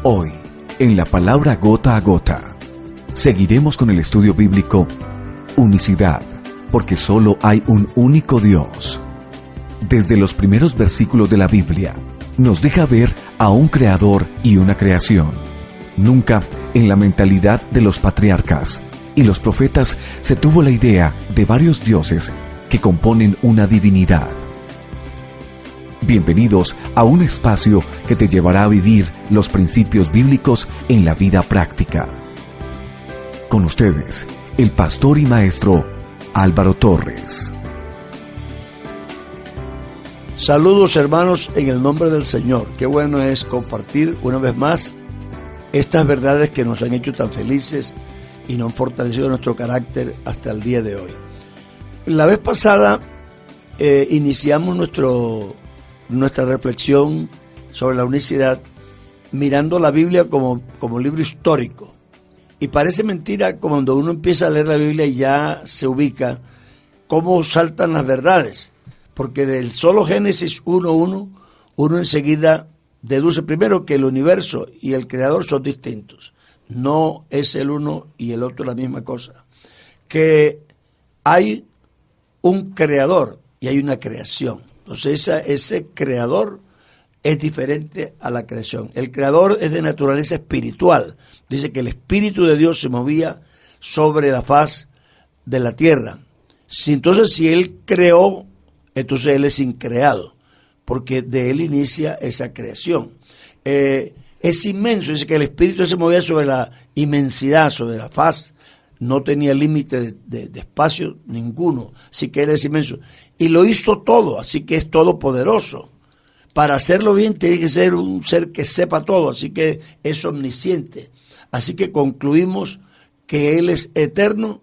Hoy, en la palabra gota a gota, seguiremos con el estudio bíblico Unicidad, porque solo hay un único Dios. Desde los primeros versículos de la Biblia, nos deja ver a un creador y una creación. Nunca en la mentalidad de los patriarcas y los profetas se tuvo la idea de varios dioses que componen una divinidad. Bienvenidos a un espacio que te llevará a vivir los principios bíblicos en la vida práctica. Con ustedes, el pastor y maestro Álvaro Torres. Saludos, hermanos, en el nombre del Señor. Qué bueno es compartir una vez más estas verdades que nos han hecho tan felices y nos han fortalecido nuestro carácter hasta el día de hoy. La vez pasada iniciamos nuestra reflexión sobre la unicidad mirando la Biblia como libro histórico. Y parece mentira cuando uno empieza a leer la Biblia y ya se ubica cómo saltan las verdades. Porque del solo Génesis 1:1, uno enseguida deduce primero que el universo y el creador son distintos. No es el uno y el otro la misma cosa. Que hay un creador y hay una creación. Entonces ese creador es diferente a la creación. El creador es de naturaleza espiritual. Dice que el Espíritu de Dios se movía sobre la faz de la tierra. Entonces si Él creó, entonces Él es increado, porque de Él inicia esa creación. Es inmenso, dice que el Espíritu se movía sobre la inmensidad, sobre la faz, no tenía límite de espacio ninguno, así que Él es inmenso. Y lo hizo todo, así que es todopoderoso. Para hacerlo bien tiene que ser un ser que sepa todo, así que es omnisciente. Así que concluimos que Él es eterno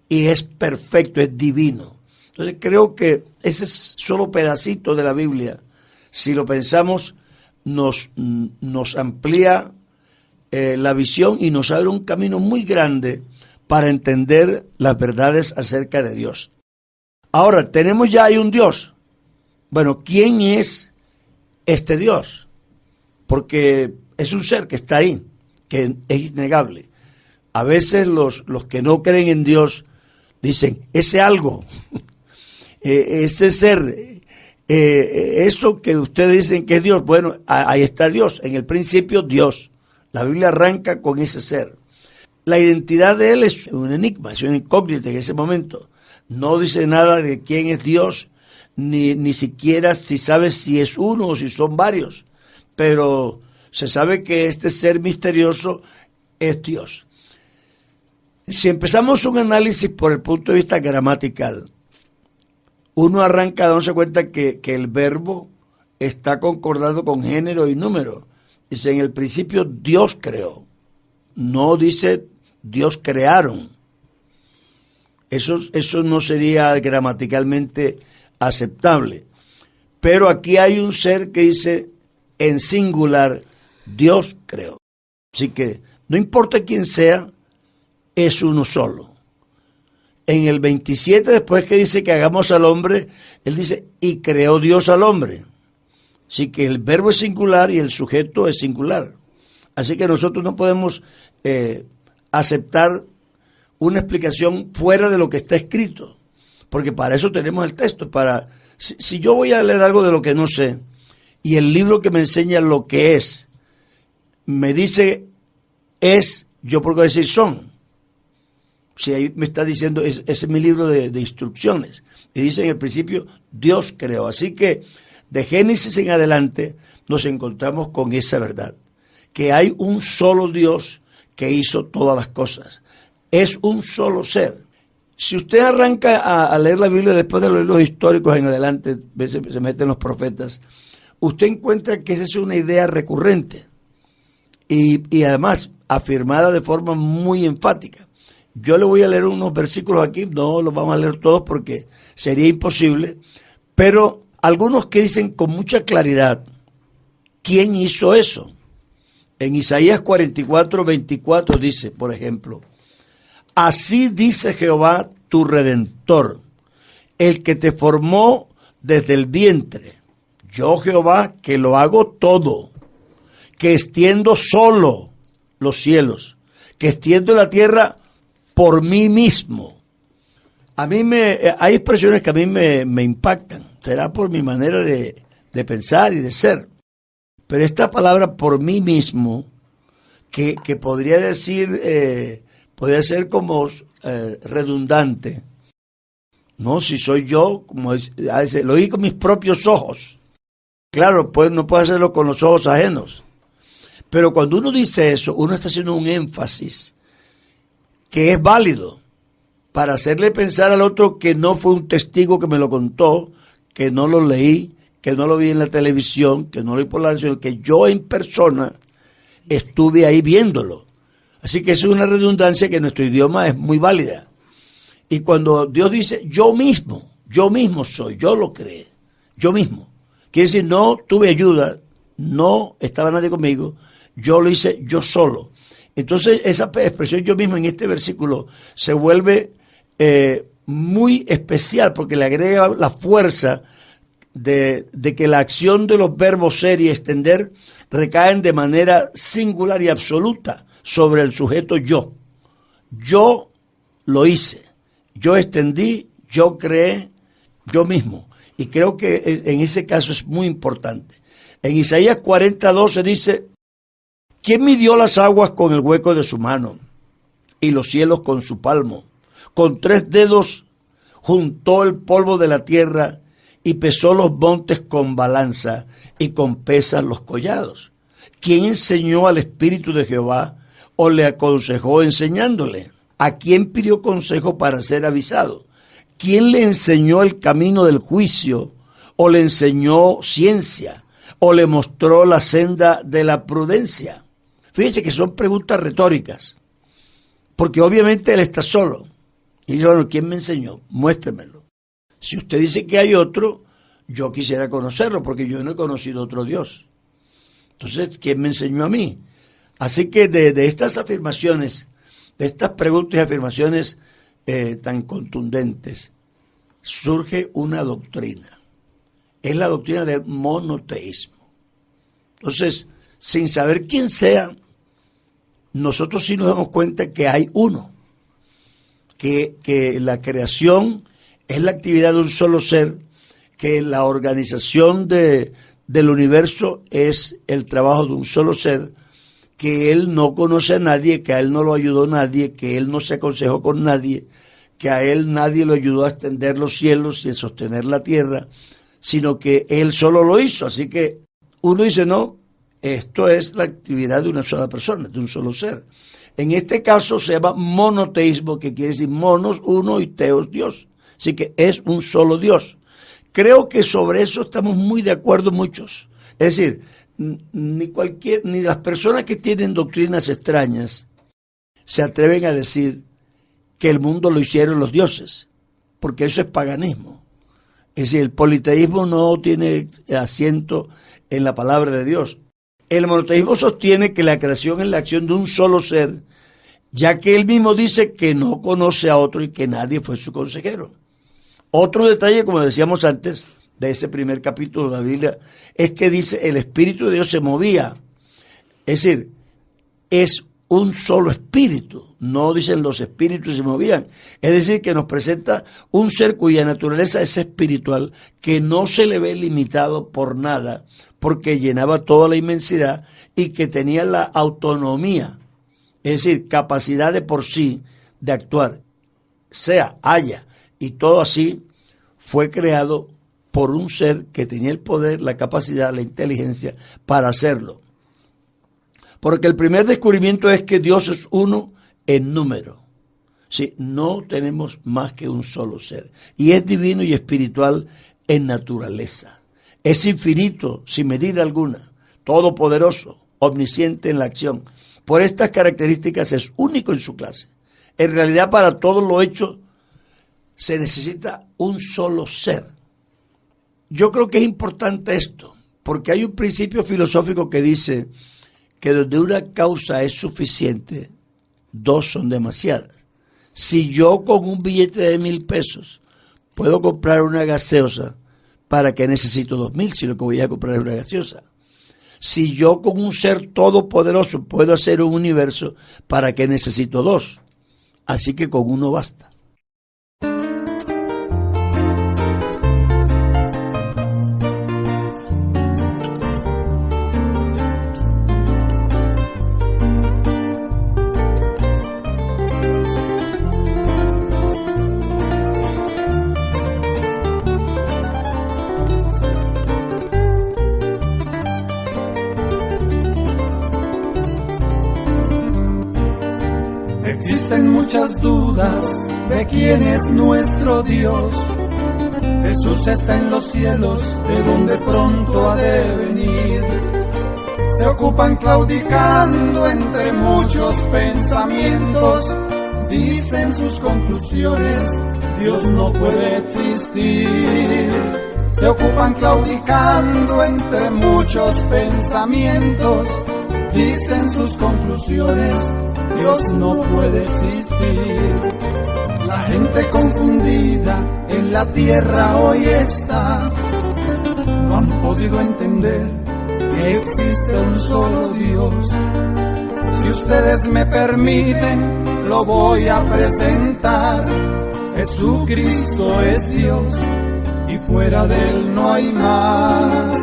y es perfecto, es divino. Entonces creo que ese es solo pedacito de la Biblia. Si lo pensamos, nos amplía la visión y nos abre un camino muy grande para entender las verdades acerca de Dios. Ahora, tenemos ya hay un Dios. Bueno, ¿quién es este Dios? Porque es un ser que está ahí, que es innegable. A veces los que no creen en Dios dicen, ese algo, ese ser, eso que ustedes dicen que es Dios, bueno, ahí está Dios, en el principio Dios. La Biblia arranca con ese ser. La identidad de Él es un enigma, es una incógnita en ese momento. No dice nada de quién es Dios, ni siquiera si sabe si es uno o si son varios, pero se sabe que este ser misterioso es Dios. Si empezamos un análisis por el punto de vista gramatical, uno arranca dándose cuenta que el verbo está concordado con género y número. Dice, en el principio Dios creó. No dice Dios crearon. Eso no sería gramaticalmente aceptable. Pero aquí hay un ser que dice en singular, Dios creó. Así que no importa quién sea, es uno solo. En el 27, después que dice que hagamos al hombre, él dice, y creó Dios al hombre. Así que el verbo es singular y el sujeto es singular. Así que nosotros no podemos aceptar una explicación fuera de lo que está escrito, porque para eso tenemos el texto. Si yo voy a leer algo de lo que no sé, y el libro que me enseña lo que es, me dice es, yo por qué decir son. Si ahí me está diciendo, ese es mi libro de instrucciones. Y dice en el principio, Dios creó. Así que de Génesis en adelante nos encontramos con esa verdad. Que hay un solo Dios que hizo todas las cosas. Es un solo ser. Si usted arranca a leer la Biblia después de los libros históricos en adelante, se meten los profetas, usted encuentra que esa es una idea recurrente y además afirmada de forma muy enfática. Yo le voy a leer unos versículos aquí, no los vamos a leer todos porque sería imposible, pero algunos que dicen con mucha claridad, ¿quién hizo eso? En Isaías 44:24 dice, por ejemplo, así dice Jehová tu Redentor, el que te formó desde el vientre. Yo Jehová que lo hago todo, que extiendo solo los cielos, que extiendo la tierra por mí mismo. Hay expresiones que a mí me impactan, será por mi manera de pensar y de ser. Pero esta palabra por mí mismo, que podría decir, podría ser como redundante. No, si soy yo, como lo oí con mis propios ojos. Claro, pues no puedo hacerlo con los ojos ajenos. Pero cuando uno dice eso, uno está haciendo un énfasis que es válido para hacerle pensar al otro que no fue un testigo que me lo contó, que no lo leí, que no lo vi en la televisión, que no lo vi por la televisión, que yo en persona estuve ahí viéndolo. Así que es una redundancia que en nuestro idioma es muy válida. Y cuando Dios dice yo mismo soy, yo lo creé, yo mismo. Quiere decir, no tuve ayuda, no estaba nadie conmigo, yo lo hice yo solo. Entonces esa expresión yo mismo en este versículo se vuelve muy especial porque le agrega la fuerza de que la acción de los verbos ser y extender recaen de manera singular y absoluta sobre el sujeto yo. Yo lo hice, yo extendí, yo creé, yo mismo. Y creo que en ese caso es muy importante. En Isaías 40:12 dice, ¿quién midió las aguas con el hueco de su mano y los cielos con su palmo? Con 3 dedos juntó el polvo de la tierra y pesó los montes con balanza y con pesas los collados. ¿Quién enseñó al Espíritu de Jehová o le aconsejó enseñándole? ¿A quién pidió consejo para ser avisado? ¿Quién le enseñó el camino del juicio o le enseñó ciencia o le mostró la senda de la prudencia? Fíjense que son preguntas retóricas, porque obviamente él está solo. Y dice, bueno, ¿quién me enseñó? Muéstremelo. Si usted dice que hay otro, yo quisiera conocerlo, porque yo no he conocido otro Dios. Entonces, ¿quién me enseñó a mí? Así que de estas afirmaciones, de estas preguntas y afirmaciones tan contundentes, surge una doctrina. Es la doctrina del monoteísmo. Entonces, sin saber quién sea, nosotros sí nos damos cuenta que hay uno, que la creación es la actividad de un solo ser, que la organización del universo es el trabajo de un solo ser, que él no conoce a nadie, que a él no lo ayudó nadie, que él no se aconsejó con nadie, que a él nadie lo ayudó a extender los cielos y a sostener la tierra, sino que él solo lo hizo. Así que uno dice, no, esto es la actividad de una sola persona, de un solo ser. En este caso se llama monoteísmo, que quiere decir monos, uno, y teos, Dios. Así que es un solo Dios. Creo que sobre eso estamos muy de acuerdo muchos. Es decir, ni las personas que tienen doctrinas extrañas se atreven a decir que el mundo lo hicieron los dioses, porque eso es paganismo. Es decir, el politeísmo no tiene asiento en la palabra de Dios. El monoteísmo sostiene que la creación es la acción de un solo ser, ya que él mismo dice que no conoce a otro y que nadie fue su consejero. Otro detalle, como decíamos antes, de ese primer capítulo de la Biblia, es que dice el Espíritu de Dios se movía. Es decir, es un solo espíritu, no dicen los espíritus se movían. Es decir, que nos presenta un ser cuya naturaleza es espiritual, que no se le ve limitado por nada, porque llenaba toda la inmensidad y que tenía la autonomía, es decir, capacidad de por sí de actuar, haya, y todo así fue creado por un ser que tenía el poder, la capacidad, la inteligencia para hacerlo. Porque el primer descubrimiento es que Dios es uno en número. Sí, no tenemos más que un solo ser. Y es divino y espiritual en naturaleza. Es infinito, sin medida alguna, todopoderoso, omnisciente en la acción. Por estas características es único en su clase. En realidad, para todo lo hecho se necesita un solo ser. Yo creo que es importante esto, porque hay un principio filosófico que dice que donde una causa es suficiente, dos son demasiadas. Si yo con un billete de 1,000 pesos puedo comprar una gaseosa, ¿para qué necesito 2,000 si lo que voy a comprar es una gaseosa? Si yo con un ser todopoderoso puedo hacer un universo, ¿para qué necesito dos? Así que con uno basta. Existen muchas dudas de quién es nuestro Dios. Jesús está en los cielos, de donde pronto ha de venir. Se ocupan claudicando entre muchos pensamientos. Dicen sus conclusiones, Dios no puede existir. Se ocupan claudicando entre muchos pensamientos. Dicen sus conclusiones, Dios no puede existir. La gente confundida en la tierra hoy está. No han podido entender que existe un solo Dios. Si ustedes me permiten, lo voy a presentar. Jesucristo es Dios y fuera de Él no hay más.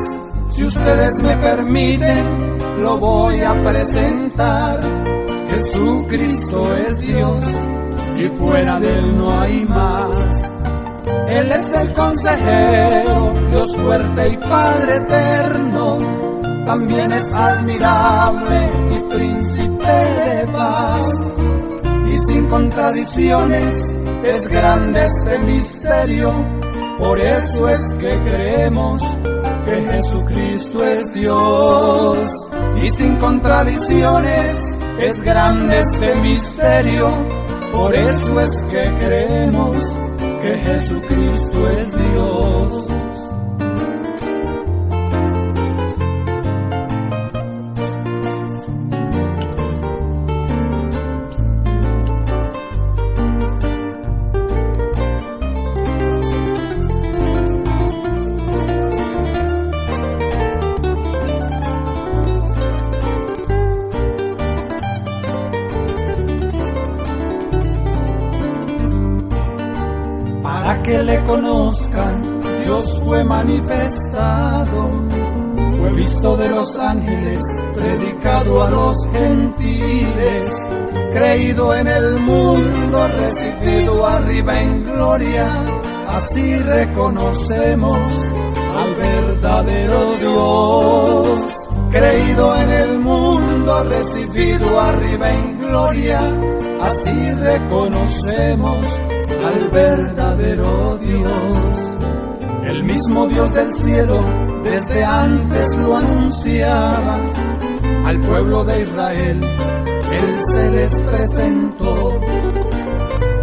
Si ustedes me permiten, lo voy a presentar. Jesucristo es Dios y fuera de Él no hay más. Él es el consejero, Dios fuerte y Padre eterno. También es admirable y príncipe de paz. Y sin contradicciones es grande este misterio. Por eso es que creemos que Jesucristo es Dios. Y sin contradicciones es grande este misterio, por eso es que creemos que Jesucristo es Dios. Para que le conozcan, Dios fue manifestado, fue visto de los ángeles, predicado a los gentiles, creído en el mundo, recibido arriba en gloria. Así reconocemos al verdadero Dios. Creído en el mundo, recibido arriba en gloria. Así reconocemos al verdadero Dios. El mismo Dios del cielo desde antes lo anunciaba al pueblo de Israel. Él se les presentó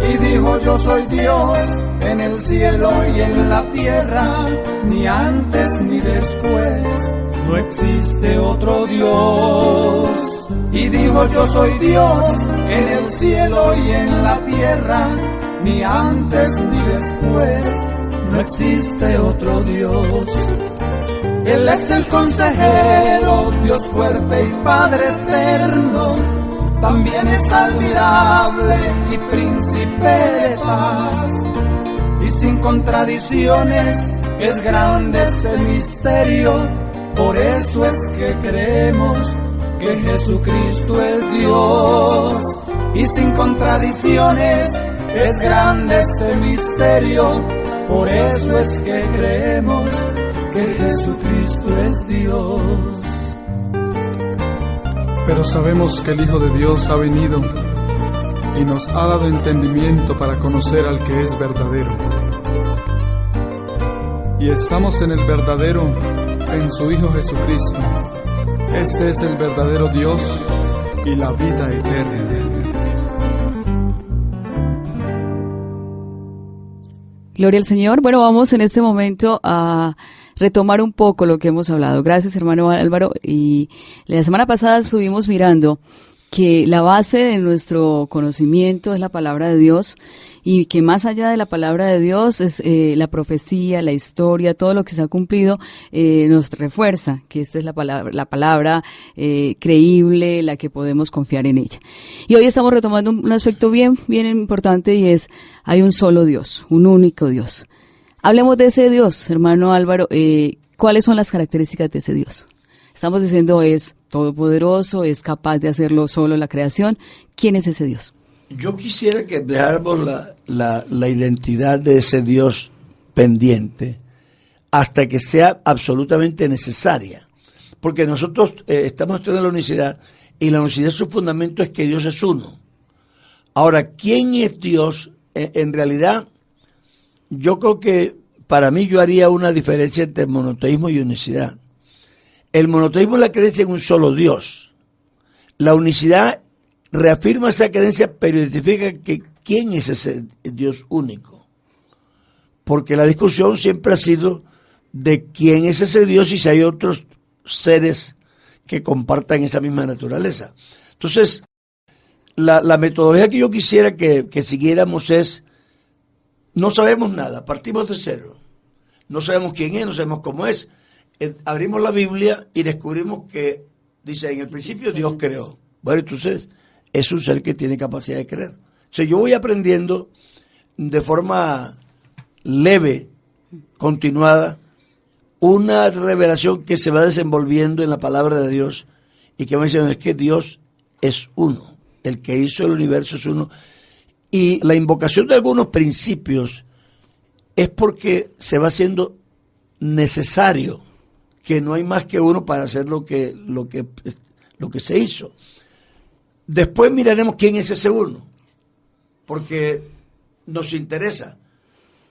y dijo: yo soy Dios en el cielo y en la tierra, ni antes ni después, no existe otro Dios. Y dijo: yo soy Dios en el cielo y en la tierra, ni antes ni después, no existe otro Dios. Él es el consejero, Dios fuerte y Padre eterno. También es admirable y príncipe de paz. Y sin contradicciones es grande este misterio. Por eso es que creemos que Jesucristo es Dios. Y sin contradicciones es grande este misterio, por eso es que creemos que Jesucristo es Dios. Pero sabemos que el Hijo de Dios ha venido y nos ha dado entendimiento para conocer al que es verdadero. Y estamos en el verdadero, en su Hijo Jesucristo. Este es el verdadero Dios y la vida eterna. Gloria al Señor. Bueno, vamos en este momento a retomar un poco lo que hemos hablado. Gracias, hermano Álvaro. Y la semana pasada estuvimos mirando que la base de nuestro conocimiento es la palabra de Dios y que más allá de la palabra de Dios es la profecía, la historia, todo lo que se ha cumplido nos refuerza que esta es la palabra creíble, la que podemos confiar en ella. Y hoy estamos retomando un aspecto bien importante y es, hay un solo Dios, un único Dios. Hablemos de ese Dios, hermano Álvaro. ¿Cuáles son las características de ese Dios? Estamos diciendo es todopoderoso, es capaz de hacerlo solo la creación. ¿Quién es ese Dios? Yo quisiera que dejáramos la identidad de ese Dios pendiente hasta que sea absolutamente necesaria. Porque nosotros estamos estudiando la unicidad y la unicidad su fundamento es que Dios es uno. Ahora, ¿quién es Dios? En realidad, yo creo que para mí yo haría una diferencia entre monoteísmo y unicidad. El monoteísmo es la creencia en un solo Dios. La unicidad reafirma esa creencia, pero identifica que quién es ese Dios único. Porque la discusión siempre ha sido de quién es ese Dios y si hay otros seres que compartan esa misma naturaleza. Entonces, la metodología que yo quisiera que siguiéramos es, no sabemos nada, partimos de cero. No sabemos quién es, no sabemos cómo es. Abrimos la Biblia y descubrimos que, dice, en el principio Dios creó. Bueno, entonces, es un ser que tiene capacidad de creer. O sea, yo voy aprendiendo de forma leve, continuada, una revelación que se va desenvolviendo en la palabra de Dios y que me dicen es que Dios es uno. El que hizo el universo es uno. Y la invocación de algunos principios es porque se va haciendo necesario, que no hay más que uno para hacer lo que se hizo. Después miraremos quién es ese uno, porque nos interesa,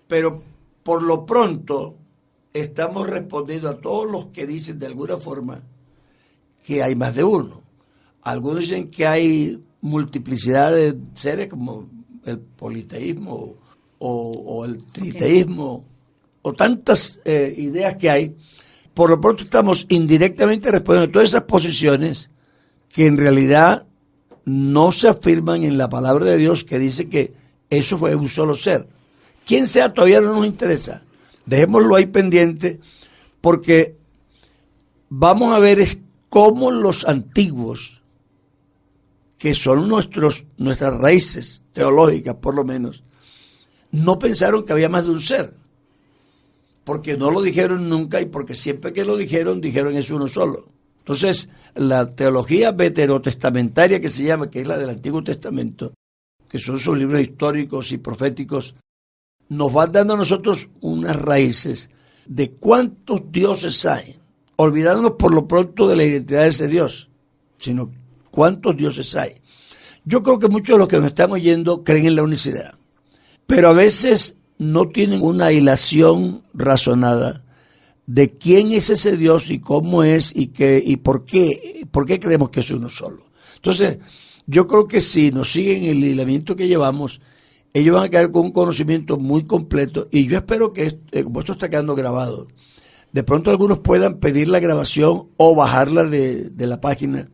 pero por lo pronto estamos respondiendo a todos los que dicen de alguna forma que hay más de uno. Algunos dicen que hay multiplicidad de seres como el politeísmo o el triteísmo o tantas ideas que hay. Por lo pronto estamos indirectamente respondiendo a todas esas posiciones que en realidad no se afirman en la palabra de Dios, que dice que eso fue un solo ser. Quién sea todavía no nos interesa. Dejémoslo ahí pendiente, porque vamos a ver es cómo los antiguos, que son nuestras raíces teológicas por lo menos, no pensaron que había más de un ser, porque no lo dijeron nunca y porque siempre que lo dijeron es uno solo. Entonces, la teología veterotestamentaria que se llama, que es la del Antiguo Testamento, que son sus libros históricos y proféticos, nos van dando a nosotros unas raíces de cuántos dioses hay, olvidándonos por lo pronto de la identidad de ese Dios, sino cuántos dioses hay. Yo creo que muchos de los que nos están oyendo creen en la unicidad, pero a veces no tienen una hilación razonada de quién es ese Dios y cómo es y por qué creemos que es uno solo. Entonces, yo creo que si nos siguen el hilamiento que llevamos, ellos van a quedar con un conocimiento muy completo y yo espero que, como esto está quedando grabado, de pronto algunos puedan pedir la grabación o bajarla de la página,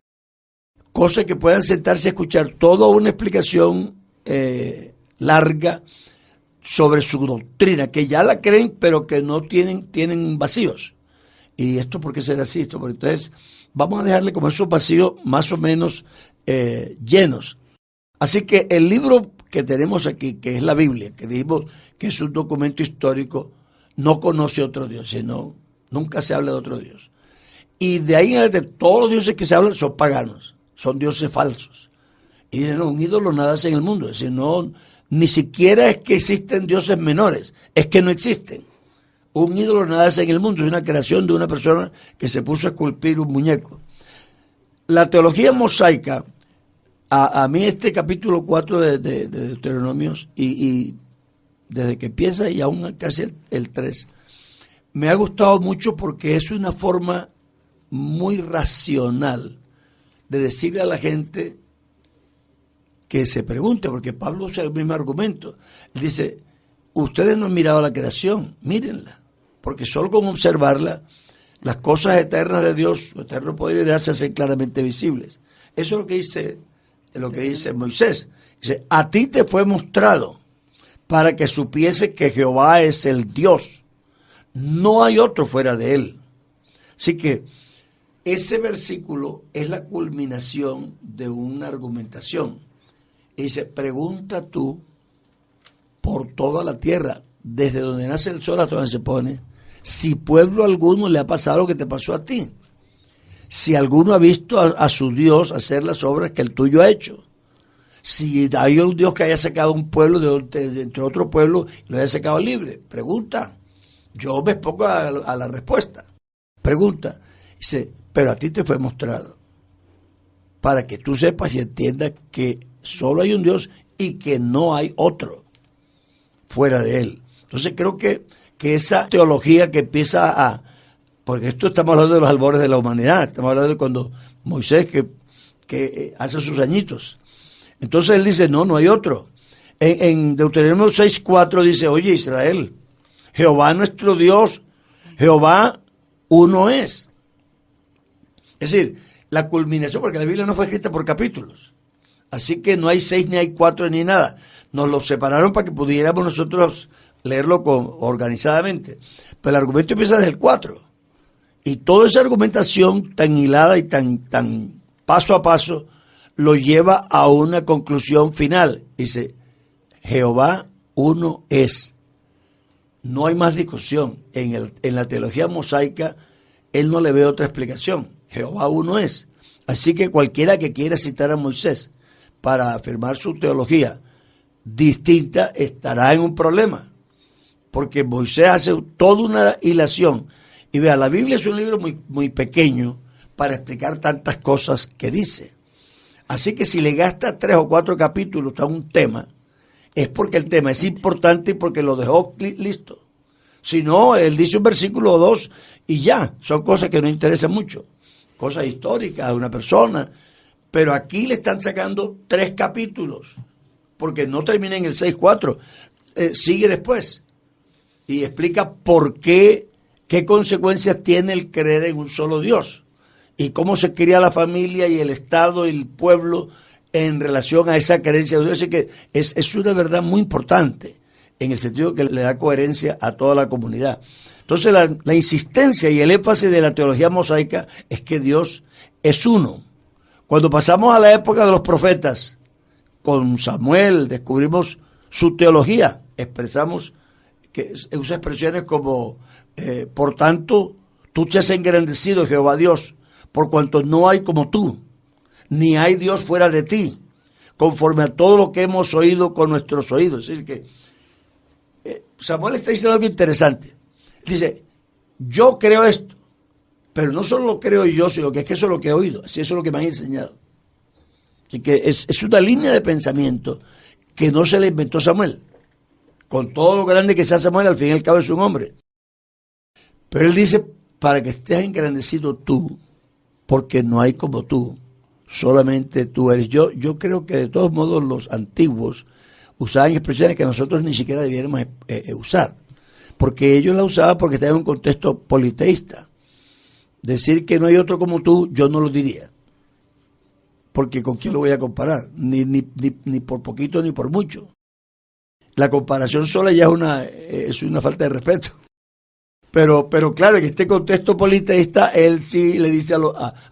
cosa que puedan sentarse a escuchar toda una explicación larga sobre su doctrina, que ya la creen, pero que no tienen vacíos. ¿Y esto por qué será así? Entonces, vamos a dejarle como esos vacíos más o menos llenos. Así que el libro que tenemos aquí, que es la Biblia, que dijimos que es un documento histórico, no conoce otro Dios, sino nunca se habla de otro Dios. Y de ahí en adelante, todos los dioses que se hablan son paganos, son dioses falsos. Y dicen, no, un ídolo nada hace en el mundo, es decir, no, ni siquiera es que existen dioses menores, es que no existen. Un ídolo nada hace en el mundo, es una creación de una persona que se puso a esculpir un muñeco. La teología mosaica, a mí este capítulo 4 de Deuteronomios, y desde que empieza y aún casi el 3, me ha gustado mucho porque es una forma muy racional de decirle a la gente que se pregunte, porque Pablo usa el mismo argumento. Él dice, ustedes no han mirado la creación, mírenla, porque solo con observarla, las cosas eternas de Dios, su eterno poder y gracia se hacen claramente visibles. Eso es lo que dice Es lo que dice Moisés. Dice, a ti te fue mostrado para que supiese que Jehová es el Dios. No hay otro fuera de él. Así que ese versículo es la culminación de una argumentación. Y dice, pregunta tú por toda la tierra, desde donde nace el sol hasta donde se pone, si pueblo alguno le ha pasado lo que te pasó a ti. Si alguno ha visto a su Dios hacer las obras que el tuyo ha hecho. Si hay un Dios que haya sacado un pueblo de entre otro pueblo y lo haya sacado libre. Pregunta. Yo me expongo a la respuesta. Pregunta. Dice, pero a ti te fue mostrado para que tú sepas y entiendas que solo hay un Dios y que no hay otro fuera de él. Entonces creo que esa teología que empieza porque esto estamos hablando de los albores de la humanidad, estamos hablando de cuando Moisés que hace sus añitos. Entonces él dice, no hay otro. En Deuteronomio 6:4 dice, oye Israel, Jehová nuestro Dios, Jehová uno es. Es decir, la culminación, porque la Biblia no fue escrita por capítulos. Así que no hay 6, ni hay 4, ni nada. Nos lo separaron para que pudiéramos nosotros leerlo organizadamente. Pero el argumento empieza desde el 4. Y toda esa argumentación tan hilada y tan paso a paso lo lleva a una conclusión final. Dice, Jehová uno es. No hay más discusión. En la teología mosaica, él no le ve otra explicación. Jehová uno es. Así que cualquiera que quiera citar a Moisés para afirmar su teología distinta estará en un problema. Porque Moisés hace toda una hilación. Y vea, la Biblia es un libro muy pequeño para explicar tantas cosas que dice. Así que si le gasta 3 o 4 capítulos a un tema, es porque el tema es importante y porque lo dejó listo. Si no, él dice un versículo o 2 y ya, son cosas que no interesan mucho. Cosas históricas de una persona. Pero aquí le están sacando 3 capítulos, porque no termina en el 6:4, sigue después. Y explica por qué consecuencias tiene el creer en un solo Dios. Y cómo se cría la familia y el Estado y el pueblo en relación a esa creencia de Dios. Así que es una verdad muy importante, en el sentido que le da coherencia a toda la comunidad. Entonces la insistencia y el énfasis de la teología mosaica es que Dios es uno. Cuando pasamos a la época de los profetas, con Samuel descubrimos su teología, expresamos que usa expresiones como, por tanto, tú te has engrandecido, Jehová Dios, por cuanto no hay como tú, ni hay Dios fuera de ti, conforme a todo lo que hemos oído con nuestros oídos. Es decir, que Samuel está diciendo algo interesante. Dice, yo creo esto, pero no solo lo creo yo, sino que es que eso es lo que he oído, así eso es lo que me han enseñado. Así que es una línea de pensamiento que no se le inventó Samuel. Con todo lo grande que sea Samuel, al fin y al cabo es un hombre. Pero él dice, para que estés engrandecido tú, porque no hay como tú, solamente tú eres. Yo creo que de todos modos los antiguos usaban expresiones que nosotros ni siquiera debiéramos usar, porque ellos la usaban porque estaban en un contexto politeísta. Decir que no hay otro como tú, yo no lo diría, porque ¿con quién lo voy a comparar? Ni por poquito ni por mucho. La comparación sola ya es una falta de respeto. Pero claro, en este contexto politeísta, él sí le dice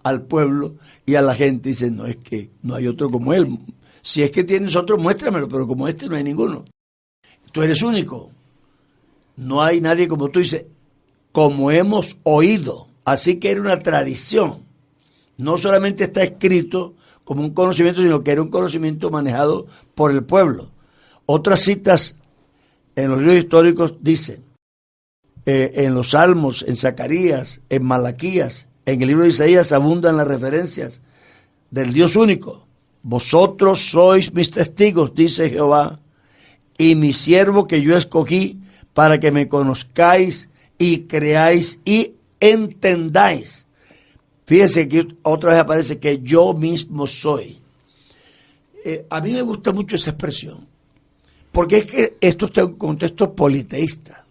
al pueblo y a la gente, dice, no, es que no hay otro como él. Si es que tienes otro, muéstramelo, pero como este no hay ninguno. Tú eres único. No hay nadie como tú, dice, como hemos oído. Así que era una tradición. No solamente está escrito como un conocimiento, sino que era un conocimiento manejado por el pueblo. Otras citas en los libros históricos dicen, en los Salmos, en Zacarías, en Malaquías, en el libro de Isaías abundan las referencias del Dios único. Vosotros sois mis testigos, dice Jehová, y mi siervo que yo escogí para que me conozcáis y creáis y entendáis. Fíjense que otra vez aparece que yo mismo soy. A mí me gusta mucho esa expresión, porque es que esto está en un contexto politeísta.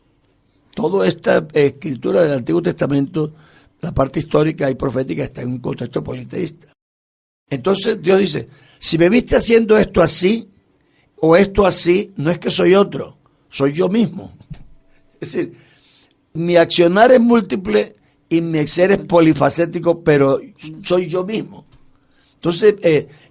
Toda esta escritura del Antiguo Testamento, la parte histórica y profética, está en un contexto politeísta. Entonces Dios dice, si me viste haciendo esto así o esto así, no es que soy otro, soy yo mismo. Es decir, mi accionar es múltiple y mi ser es polifacético, pero soy yo mismo. Entonces,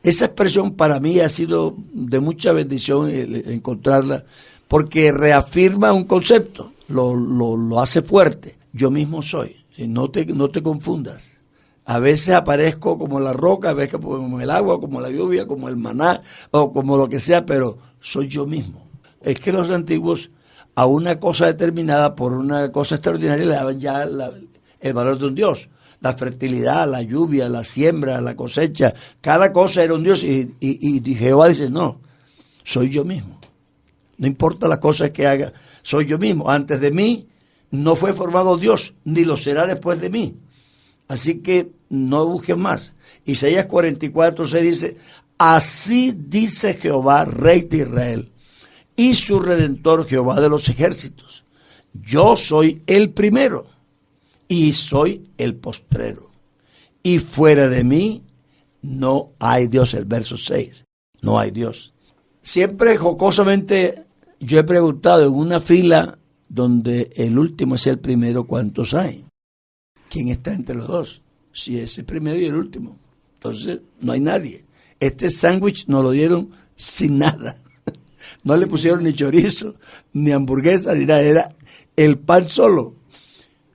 esa expresión para mí ha sido de mucha bendición encontrarla, porque reafirma un concepto, lo hace fuerte. Yo mismo soy, no te confundas. A veces aparezco como la roca, a veces como el agua, como la lluvia, como el maná, o como lo que sea, pero soy yo mismo. Es que los antiguos a una cosa determinada, por una cosa extraordinaria, le daban ya el valor de un Dios. La fertilidad, la lluvia, la siembra, la cosecha, cada cosa era un Dios. Y Jehová dice, no, soy yo mismo. No importa las cosas que haga, soy yo mismo. Antes de mí no fue formado Dios, ni lo será después de mí. Así que no busquen más. Isaías 44:6 dice, así dice Jehová, Rey de Israel, y su Redentor, Jehová de los ejércitos. Yo soy el primero y soy el postrero. Y fuera de mí no hay Dios. El verso 6, no hay Dios. Siempre jocosamente yo he preguntado en una fila donde el último es el primero, ¿cuántos hay? ¿Quién está entre los dos? Si es el primero y el último. Entonces, no hay nadie. Este sándwich nos lo dieron sin nada. No le pusieron ni chorizo, ni hamburguesa, ni nada. Era el pan solo.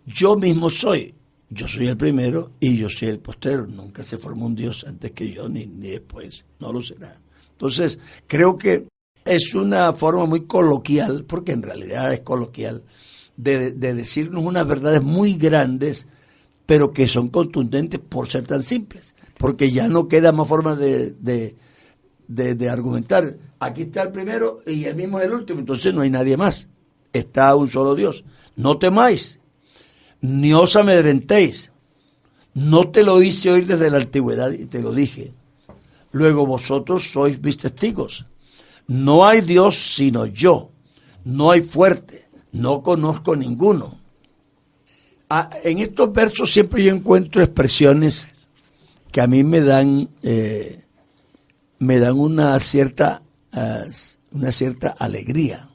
Yo mismo soy. Yo soy el primero y yo soy el postrero. Nunca se formó un Dios antes que yo, ni después. No lo será. Entonces, creo que es una forma muy coloquial, porque en realidad es coloquial, de decirnos unas verdades muy grandes, pero que son contundentes por ser tan simples, porque ya no queda más forma de argumentar. Aquí está el primero y el mismo es el último, entonces no hay nadie más, está un solo Dios. No temáis, ni os amedrentéis, no te lo hice oír desde la antigüedad y te lo dije. Luego vosotros sois mis testigos. No hay Dios sino yo, no hay fuerte, no conozco ninguno. En estos versos siempre yo encuentro expresiones que a mí me dan una cierta alegría,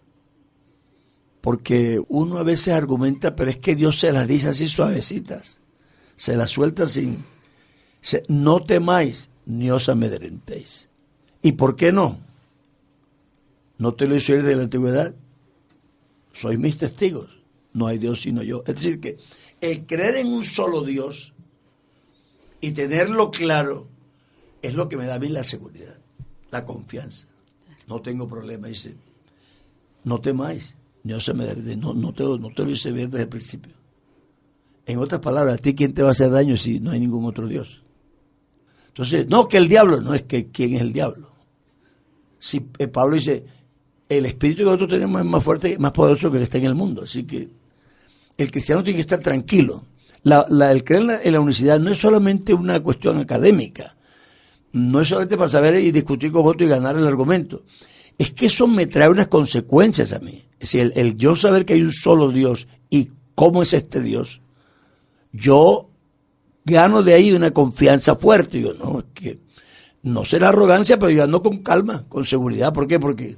porque uno a veces argumenta, pero es que Dios se las dice así suavecitas, se las suelta no temáis ni os amedrentéis. ¿Y por qué no? No te lo hice oír de la antigüedad, sois mis testigos, no hay Dios sino yo. Es decir, que el creer en un solo Dios y tenerlo claro es lo que me da a mí la seguridad, la confianza. No tengo problema, dice, no temáis, ni os amedrentéis, no te lo hice ver desde el principio. En otras palabras, ¿a ti quién te va a hacer daño si no hay ningún otro Dios? Entonces, no, que el diablo, no es que ¿quién es el diablo? Si Pablo dice, el espíritu que nosotros tenemos es más fuerte, más poderoso que el que está en el mundo, así que el cristiano tiene que estar tranquilo. El creer en la unicidad no es solamente una cuestión académica, no es solamente para saber y discutir con otro y ganar el argumento, es que eso me trae unas consecuencias a mí. Es decir, el yo saber que hay un solo Dios y cómo es este Dios, yo gano de ahí una confianza fuerte. Yo no, es que no será arrogancia, pero yo ando con calma, con seguridad. ¿Por qué? Porque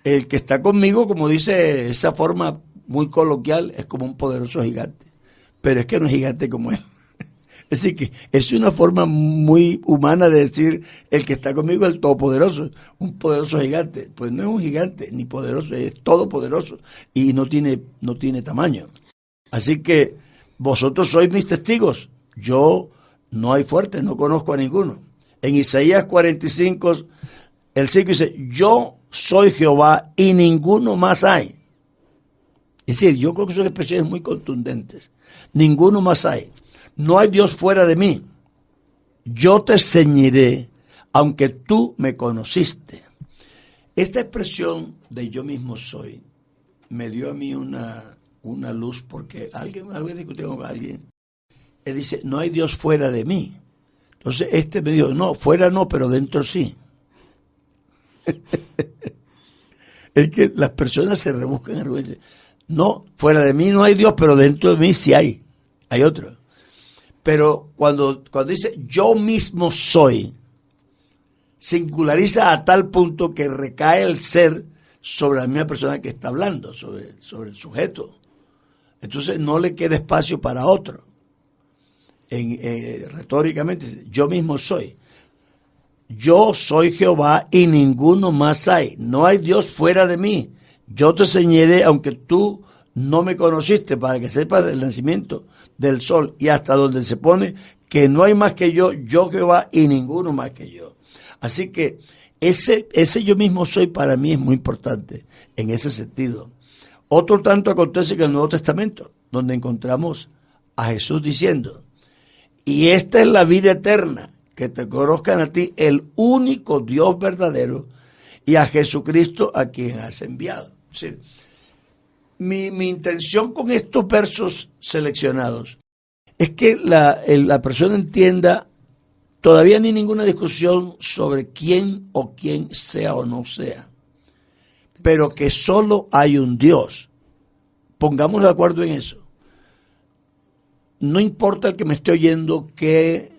el que está conmigo, como dice esa forma muy coloquial, es como un poderoso gigante, pero es que no es gigante como él. Es decir, que es una forma muy humana de decir, el que está conmigo es el todopoderoso, un poderoso gigante. Pues no es un gigante ni poderoso, es todopoderoso y no tiene tamaño. Así que vosotros sois mis testigos, yo no hay fuerte, no conozco a ninguno. En Isaías 45, el 5 dice, yo soy Jehová y ninguno más hay. Es decir, yo creo que son expresiones muy contundentes. Ninguno más hay. No hay Dios fuera de mí. Yo te ceñiré, aunque tú me conociste. Esta expresión de yo mismo soy me dio a mí una luz, porque alguien discutió con alguien. Él dice, no hay Dios fuera de mí. Entonces me dijo, no, fuera no, pero dentro sí. Es que las personas se rebuscan argumentos. No, fuera de mí no hay Dios, pero dentro de mí sí hay otro. Pero cuando dice yo mismo soy, singulariza a tal punto que recae el ser sobre la misma persona que está hablando, sobre el sujeto. Entonces no le queda espacio para otro. Retóricamente dice, yo mismo soy. Yo soy Jehová y ninguno más hay. No hay Dios fuera de mí. Yo te enseñaré, aunque tú no me conociste, para que sepas del nacimiento del sol y hasta donde se pone, que no hay más que yo Jehová y ninguno más que yo. Así que ese yo mismo soy para mí es muy importante en ese sentido. Otro tanto acontece en el Nuevo Testamento, donde encontramos a Jesús diciendo, y esta es la vida eterna, que te conozcan a ti, el único Dios verdadero, y a Jesucristo a quien has enviado. Es decir, mi intención con estos versos seleccionados es que la persona entienda, todavía ni ninguna discusión sobre quién sea o no sea, pero que solo hay un Dios. Pongamos de acuerdo en eso. No importa el que me esté oyendo qué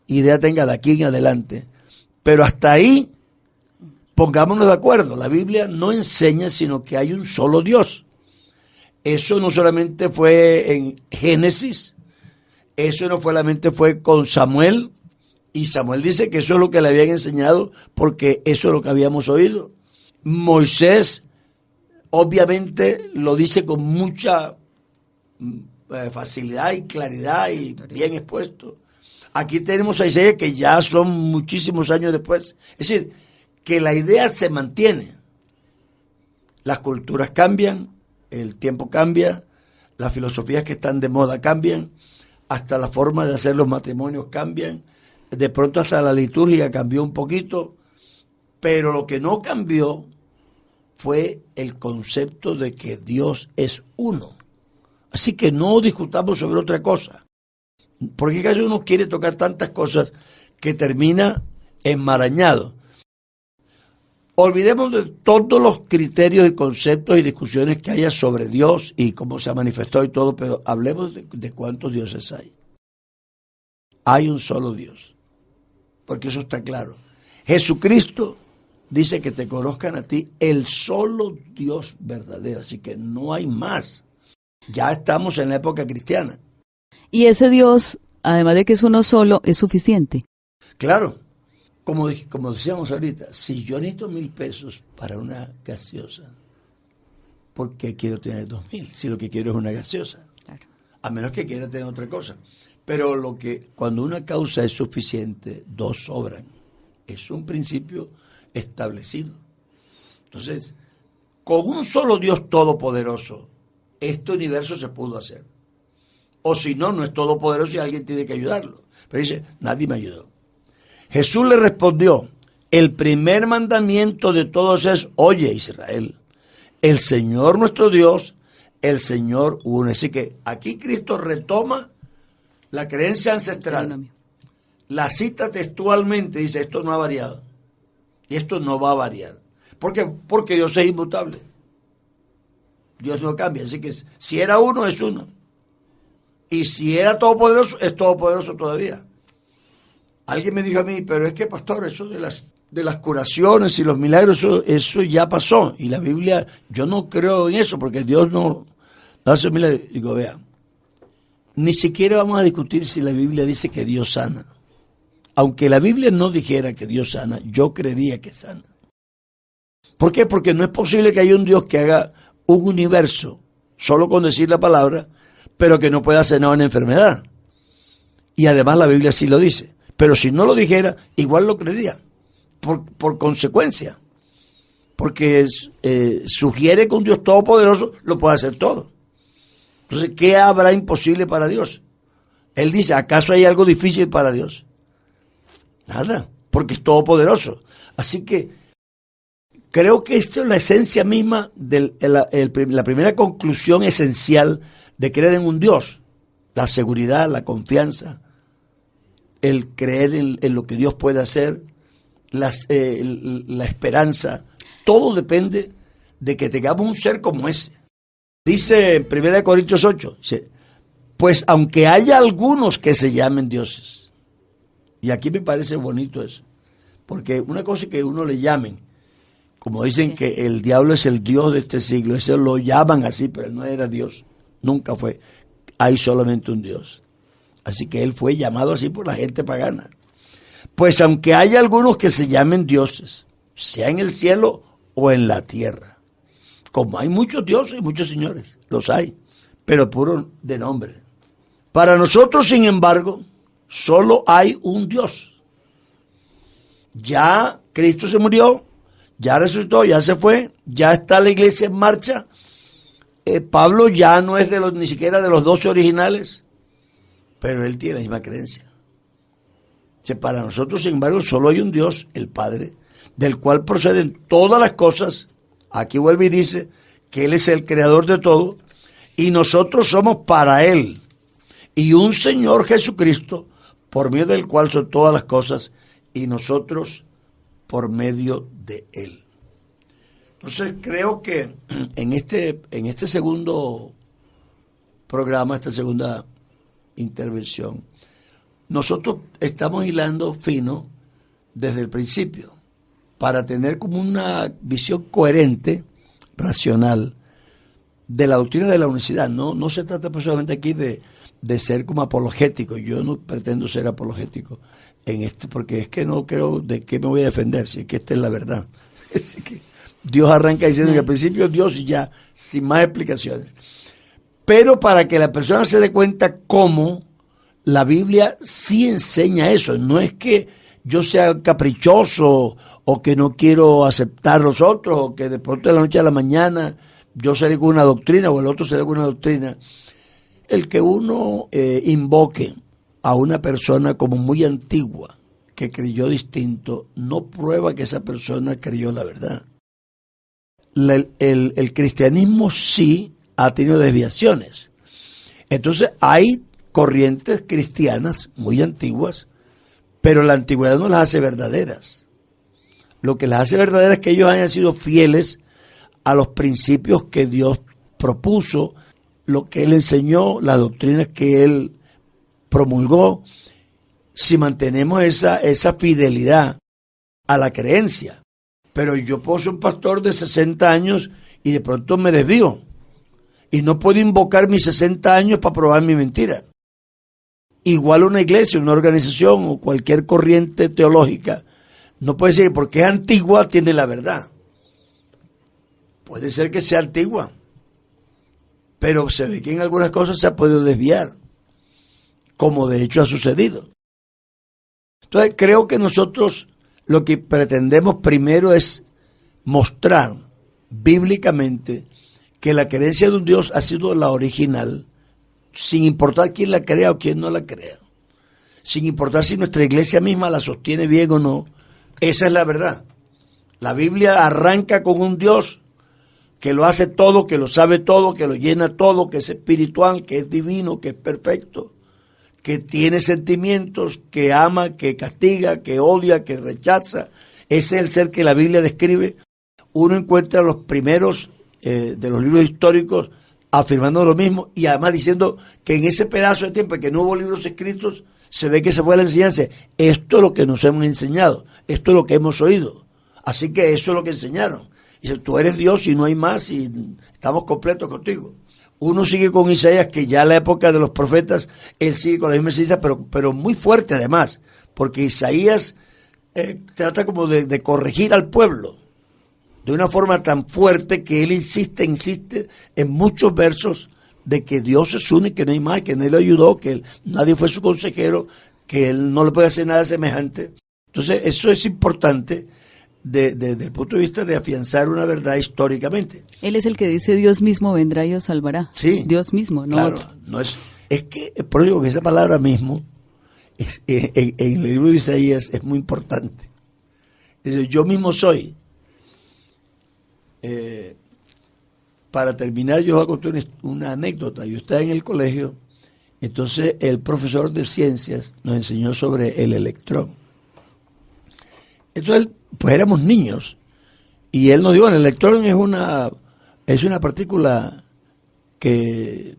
idea tenga de aquí en adelante, pero hasta ahí pongámonos de acuerdo. La Biblia no enseña sino que hay un solo Dios. Eso no solamente fue en Génesis, eso no solamente fue con Samuel, y Samuel dice que eso es lo que le habían enseñado porque eso es lo que habíamos oído. Moisés obviamente lo dice con mucha facilidad y claridad y bien expuesto. Aquí tenemos a Isaías que ya son muchísimos años después. Es decir, que la idea se mantiene. Las culturas cambian, el tiempo cambia, las filosofías que están de moda cambian, hasta la forma de hacer los matrimonios cambian, de pronto hasta la liturgia cambió un poquito, pero lo que no cambió fue el concepto de que Dios es uno. Así que no discutamos sobre otra cosa, porque casi uno quiere tocar tantas cosas que termina enmarañado. Olvidemos de todos los criterios y conceptos y discusiones que haya sobre Dios y cómo se ha manifestado y todo, pero hablemos de cuántos dioses hay. Hay un solo Dios, porque eso está claro. Jesucristo dice que te conozcan a ti, el solo Dios verdadero, así que no hay más. Ya estamos en la época cristiana. Y ese Dios, además de que es uno solo, es suficiente. Claro. Como decíamos ahorita, si yo necesito 1,000 pesos para una gaseosa, ¿por qué quiero tener 2,000? Si lo que quiero es una gaseosa. Claro. A menos que quiera tener otra cosa. Pero cuando una causa es suficiente, dos sobran. Es un principio establecido. Entonces, con un solo Dios todopoderoso, este universo se pudo hacer. O si no, no es todopoderoso y alguien tiene que ayudarlo. Pero dice, nadie me ayudó. Jesús le respondió, el primer mandamiento de todos es, oye Israel, el Señor nuestro Dios, el Señor uno. Así que aquí Cristo retoma la creencia ancestral. La cita textualmente, dice, esto no ha variado. Y esto no va a variar. ¿Por qué? Porque Dios es inmutable. Dios no cambia. Así que si era uno, es uno. Y si era todopoderoso, es todopoderoso todavía. Alguien me dijo a mí, pero es que, pastor, eso de las curaciones y los milagros, eso ya pasó. Y la Biblia, yo no creo en eso, porque Dios no hace milagros. Digo, vea, ni siquiera vamos a discutir si la Biblia dice que Dios sana. Aunque la Biblia no dijera que Dios sana, yo creería que sana. ¿Por qué? Porque no es posible que haya un Dios que haga un universo solo con decir la palabra, pero que no pueda sanar una enfermedad. Y además la Biblia sí lo dice. Pero si no lo dijera, igual lo creería, por consecuencia. Porque sugiere que un Dios todopoderoso lo puede hacer todo. Entonces, ¿qué habrá imposible para Dios? Él dice, ¿acaso hay algo difícil para Dios? Nada, porque es todopoderoso. Así que creo que esto es la esencia misma de la primera conclusión esencial de creer en un Dios. La seguridad, la confianza, el creer en lo que Dios puede hacer, la esperanza, todo depende de que tengamos un ser como ese. Dice en 1 Corintios 8, dice, Pues aunque haya algunos que se llamen dioses, y aquí me parece bonito eso, porque una cosa es que uno le llamen, como dicen que el diablo es el Dios de este siglo, eso lo llaman así, pero él no era Dios, nunca fue, hay solamente un Dios. Así que él fue llamado así por la gente pagana. Pues aunque haya algunos que se llamen dioses, sea en el cielo o en la tierra, como hay muchos dioses y muchos señores, los hay, pero puro de nombre. Para nosotros, sin embargo, solo hay un Dios. Ya Cristo se murió, ya resucitó, ya se fue, ya está la iglesia en marcha. Pablo ya no es ni siquiera de los 12 originales, pero él tiene la misma creencia. Para nosotros, sin embargo, solo hay un Dios, el Padre, del cual proceden todas las cosas. Aquí vuelve y dice que Él es el creador de todo, y nosotros somos para Él. Y un Señor Jesucristo, por medio del cual son todas las cosas, y nosotros por medio de Él. Entonces creo que en este segundo programa, esta segunda intervención, nosotros estamos hilando fino desde el principio para tener como una visión coherente, racional, de la doctrina de la unicidad. No se trata solamente aquí de ser como apologético. Yo no pretendo ser apologético en esto, porque es que no creo de qué me voy a defender, si es que esta es la verdad. Es que Dios arranca diciendo que al principio Dios y ya, sin más explicaciones. Pero para que la persona se dé cuenta cómo la Biblia sí enseña eso. No es que yo sea caprichoso o que no quiero aceptar los otros, o que de pronto de la noche a la mañana yo salgo con una doctrina o el otro salga con una doctrina. El que uno invoque a una persona como muy antigua, que creyó distinto, no prueba que esa persona creyó la verdad. El cristianismo sí ha tenido desviaciones. Entonces hay corrientes cristianas muy antiguas, pero la antigüedad no las hace verdaderas. Lo que las hace verdaderas es que ellos hayan sido fieles a los principios que Dios propuso, lo que Él enseñó, las doctrinas que Él promulgó. Si mantenemos esa fidelidad a la creencia. Pero yo puedo ser un pastor de 60 años y de pronto me desvío. Y no puedo invocar mis 60 años para probar mi mentira. Igual una iglesia, una organización o cualquier corriente teológica no puede decir que porque es antigua tiene la verdad. Puede ser que sea antigua, pero se ve que en algunas cosas se ha podido desviar, como de hecho ha sucedido. Entonces creo que nosotros lo que pretendemos primero es mostrar bíblicamente que la creencia de un Dios ha sido la original, sin importar quién la crea o quién no la crea, sin importar si nuestra iglesia misma la sostiene bien o no. Esa es la verdad. La Biblia arranca con un Dios que lo hace todo, que lo sabe todo, que lo llena todo, que es espiritual, que es divino, que es perfecto, que tiene sentimientos, que ama, que castiga, que odia, que rechaza. Ese es el ser que la Biblia describe. Uno encuentra los primeros de los libros históricos afirmando lo mismo, y además diciendo que en ese pedazo de tiempo en que no hubo libros escritos, se ve que se fue la enseñanza. Esto es lo que nos hemos enseñado, esto es lo que hemos oído, así que eso es lo que enseñaron. Dice, tú eres Dios y no hay más y estamos completos contigo. Uno sigue con Isaías, que ya en la época de los profetas, él sigue con la misma enseñanza, pero muy fuerte además, porque Isaías trata como de corregir al pueblo, de una forma tan fuerte que él insiste en muchos versos de que Dios es uno y que no hay más, que nadie lo ayudó, que nadie fue su consejero, que él no le puede hacer nada semejante. Entonces eso es importante desde el punto de vista de afianzar una verdad históricamente. Él es el que dice Dios mismo vendrá y os salvará. Sí. Dios mismo, no claro, otro. No es que, por eso digo que esa palabra mismo en el libro de Isaías es muy importante. Dice, yo mismo soy. Para terminar, yo voy a contar una anécdota. Yo estaba en el colegio, entonces el profesor de ciencias nos enseñó sobre el electrón. Entonces, pues éramos niños, y él nos dijo, el electrón es una partícula que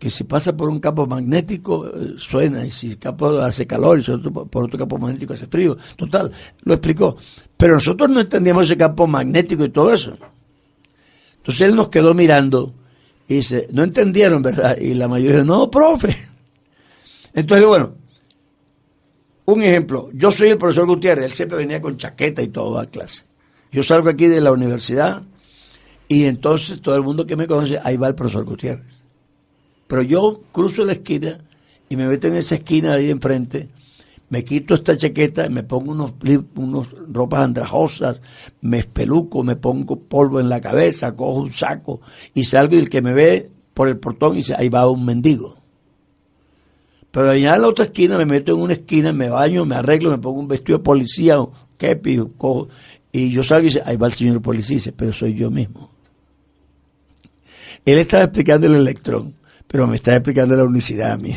que si pasa por un campo magnético suena, y si el campo hace calor, y por otro campo magnético hace frío. Total, lo explicó. Pero nosotros no entendíamos ese campo magnético y todo eso. Entonces él nos quedó mirando y dice, no entendieron, ¿verdad? Y la mayoría dice, no, profe. Entonces, bueno, un ejemplo, yo soy el profesor Gutiérrez, él siempre venía con chaqueta y todo a clase. Yo salgo aquí de la universidad y entonces todo el mundo que me conoce, ahí va el profesor Gutiérrez. Pero yo cruzo la esquina y me meto en esa esquina ahí enfrente, me quito esta chaqueta, me pongo unos ropas andrajosas, me espeluco, me pongo polvo en la cabeza, cojo un saco y salgo y el que me ve por el portón dice, ahí va un mendigo. Pero allá en la otra esquina me meto en una esquina, me baño, me arreglo, me pongo un vestido de policía, un kepi, cojo, y yo salgo y dice, ahí va el señor policía, dice, pero soy yo mismo. Él estaba explicando el electrón, pero me está explicando la unicidad a mí.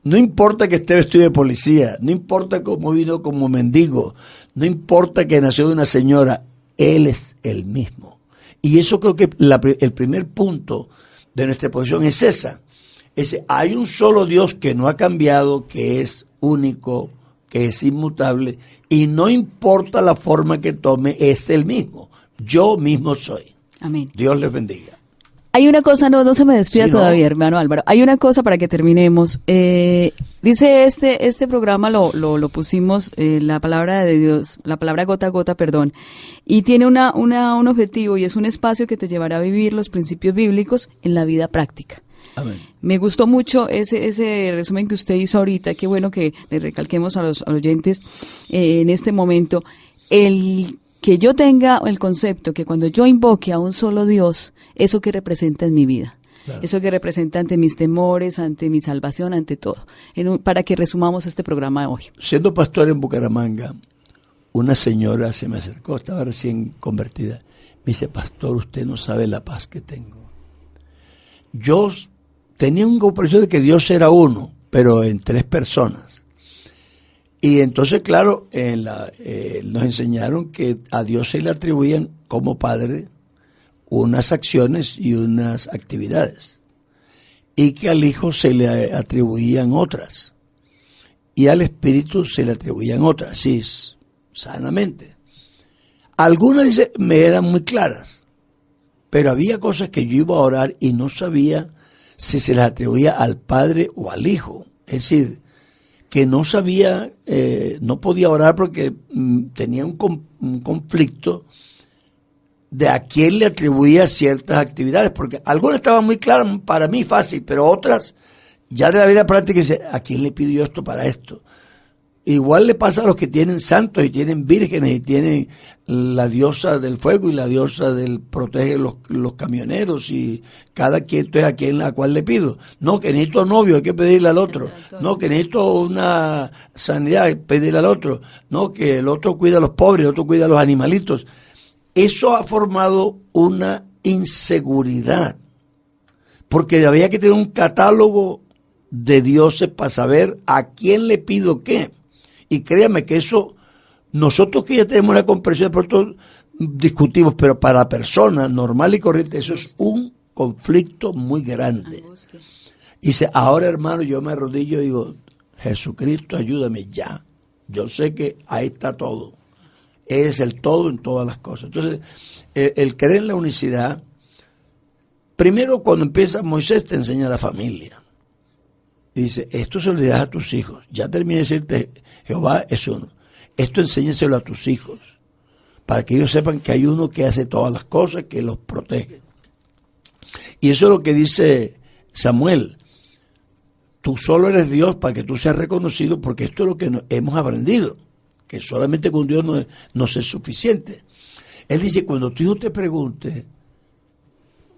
No importa que esté vestido de policía, no importa cómo vino como mendigo, no importa que nació de una señora, él es el mismo. Y eso creo que el primer punto de nuestra posición es esa. Hay un solo Dios que no ha cambiado, que es único, que es inmutable, y no importa la forma que tome, es el mismo. Yo mismo soy. Amén. Dios les bendiga. Hay una cosa, no se me despida Sí, todavía, hermano Álvaro. Hay una cosa para que terminemos. Dice este programa lo pusimos, la palabra de Dios, la palabra gota a gota, perdón, y tiene un objetivo y es un espacio que te llevará a vivir los principios bíblicos en la vida práctica. Amén. Me gustó mucho ese resumen que usted hizo ahorita. Qué bueno que le recalquemos a los oyentes en este momento el que yo tenga el concepto que cuando yo invoque a un solo Dios, eso que representa en mi vida, claro, eso que representa ante mis temores, ante mi salvación, ante todo. Para que resumamos este programa de hoy. Siendo pastor en Bucaramanga, una señora se me acercó, estaba recién convertida. Me dice, pastor, usted no sabe la paz que tengo. Yo tenía un comprensión de que Dios era uno, pero en 3 personas. Y entonces, claro, nos enseñaron que a Dios se le atribuían como Padre unas acciones y unas actividades, y que al Hijo se le atribuían otras, y al Espíritu se le atribuían otras, sí, sanamente. Algunas, dice, me eran muy claras, pero había cosas que yo iba a orar y no sabía si se las atribuía al Padre o al Hijo. Es decir, que no sabía, no podía orar porque tenía un conflicto de a quién le atribuía ciertas actividades, porque algunas estaban muy claras para mí, fácil, pero otras, ya de la vida práctica, dice, ¿a quién le pido yo esto para esto? Igual le pasa a los que tienen santos y tienen vírgenes y tienen la diosa del fuego y la diosa del protege los camioneros, y cada quien es a quien a cual le pido. No, que necesito novio, hay que pedirle al otro. No, que necesito una sanidad, hay que pedirle al otro. No, que el otro cuida a los pobres, el otro cuida a los animalitos. Eso ha formado una inseguridad, porque había que tener un catálogo de dioses para saber a quién le pido qué. Y créame que eso, nosotros que ya tenemos una comprensión, de pronto discutimos, pero para la persona normal y corriente eso es un conflicto muy grande. Y dice, ahora hermano, yo me arrodillo y digo, Jesucristo, ayúdame ya. Yo sé que ahí está todo. Es el todo en todas las cosas. Entonces, el creer en la unicidad, primero cuando empieza Moisés te enseña la familia. Y dice, esto se lo dirás a tus hijos. Ya terminé de decirte, Jehová es uno. Esto enséñaselo a tus hijos, para que ellos sepan que hay uno que hace todas las cosas, que los protege. Y eso es lo que dice Samuel. Tú solo eres Dios para que tú seas reconocido, porque esto es lo que hemos aprendido, que solamente con Dios no es suficiente. Él dice, cuando tu hijo te pregunte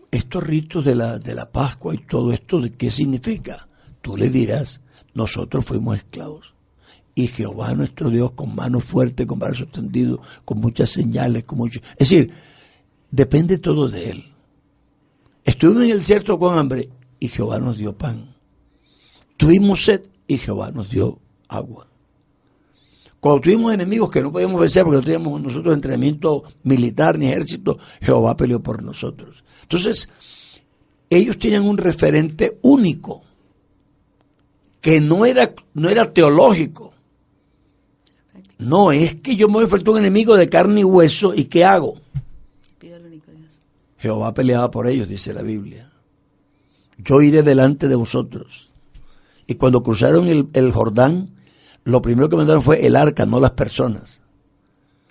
estos ritos de la Pascua y todo esto, ¿de qué significa? Tú le dirás, nosotros fuimos esclavos y Jehová nuestro Dios con mano fuerte, con brazo extendido, con muchas señales, con mucho... Es decir, depende todo de Él. Estuvimos en el desierto con hambre y Jehová nos dio pan. Tuvimos sed y Jehová nos dio agua. Cuando tuvimos enemigos que no podíamos vencer porque no teníamos nosotros entrenamiento militar ni ejército, Jehová peleó por nosotros. Entonces, ellos tenían un referente único, que no era teológico. No, es que yo me voy a enfrentar a un enemigo de carne y hueso, ¿y qué hago? Pido al único Dios. Jehová peleaba por ellos, dice la Biblia. Yo iré delante de vosotros. Y cuando cruzaron el Jordán, lo primero que mandaron fue el arca, no las personas.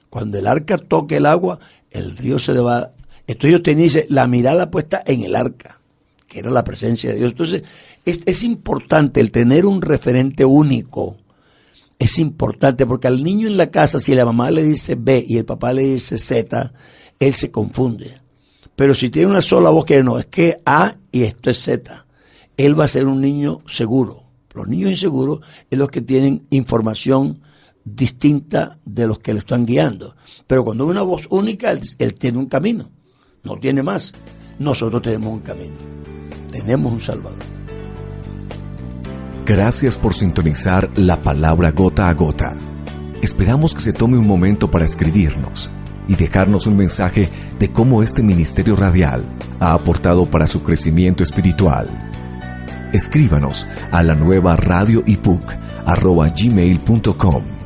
Cuando el arca toque el agua, el río se le va. Entonces ellos tenían, dice, la mirada puesta en el arca, que era la presencia de Dios. Entonces es importante el tener un referente único. Es importante porque al niño en la casa, si la mamá le dice B y el papá le dice Z, él se confunde. Pero si tiene una sola voz que no, es que A y esto es Z, él va a ser un niño seguro. Los niños inseguros es los que tienen información distinta de los que le están guiando. Pero cuando hay una voz única, él tiene un camino, no tiene más. Nosotros tenemos un camino, tenemos un Salvador. Gracias por sintonizar la palabra gota a gota. Esperamos que se tome un momento para escribirnos y dejarnos un mensaje de cómo este ministerio radial ha aportado para su crecimiento espiritual. Escríbanos a la nueva radioepoch@gmail.com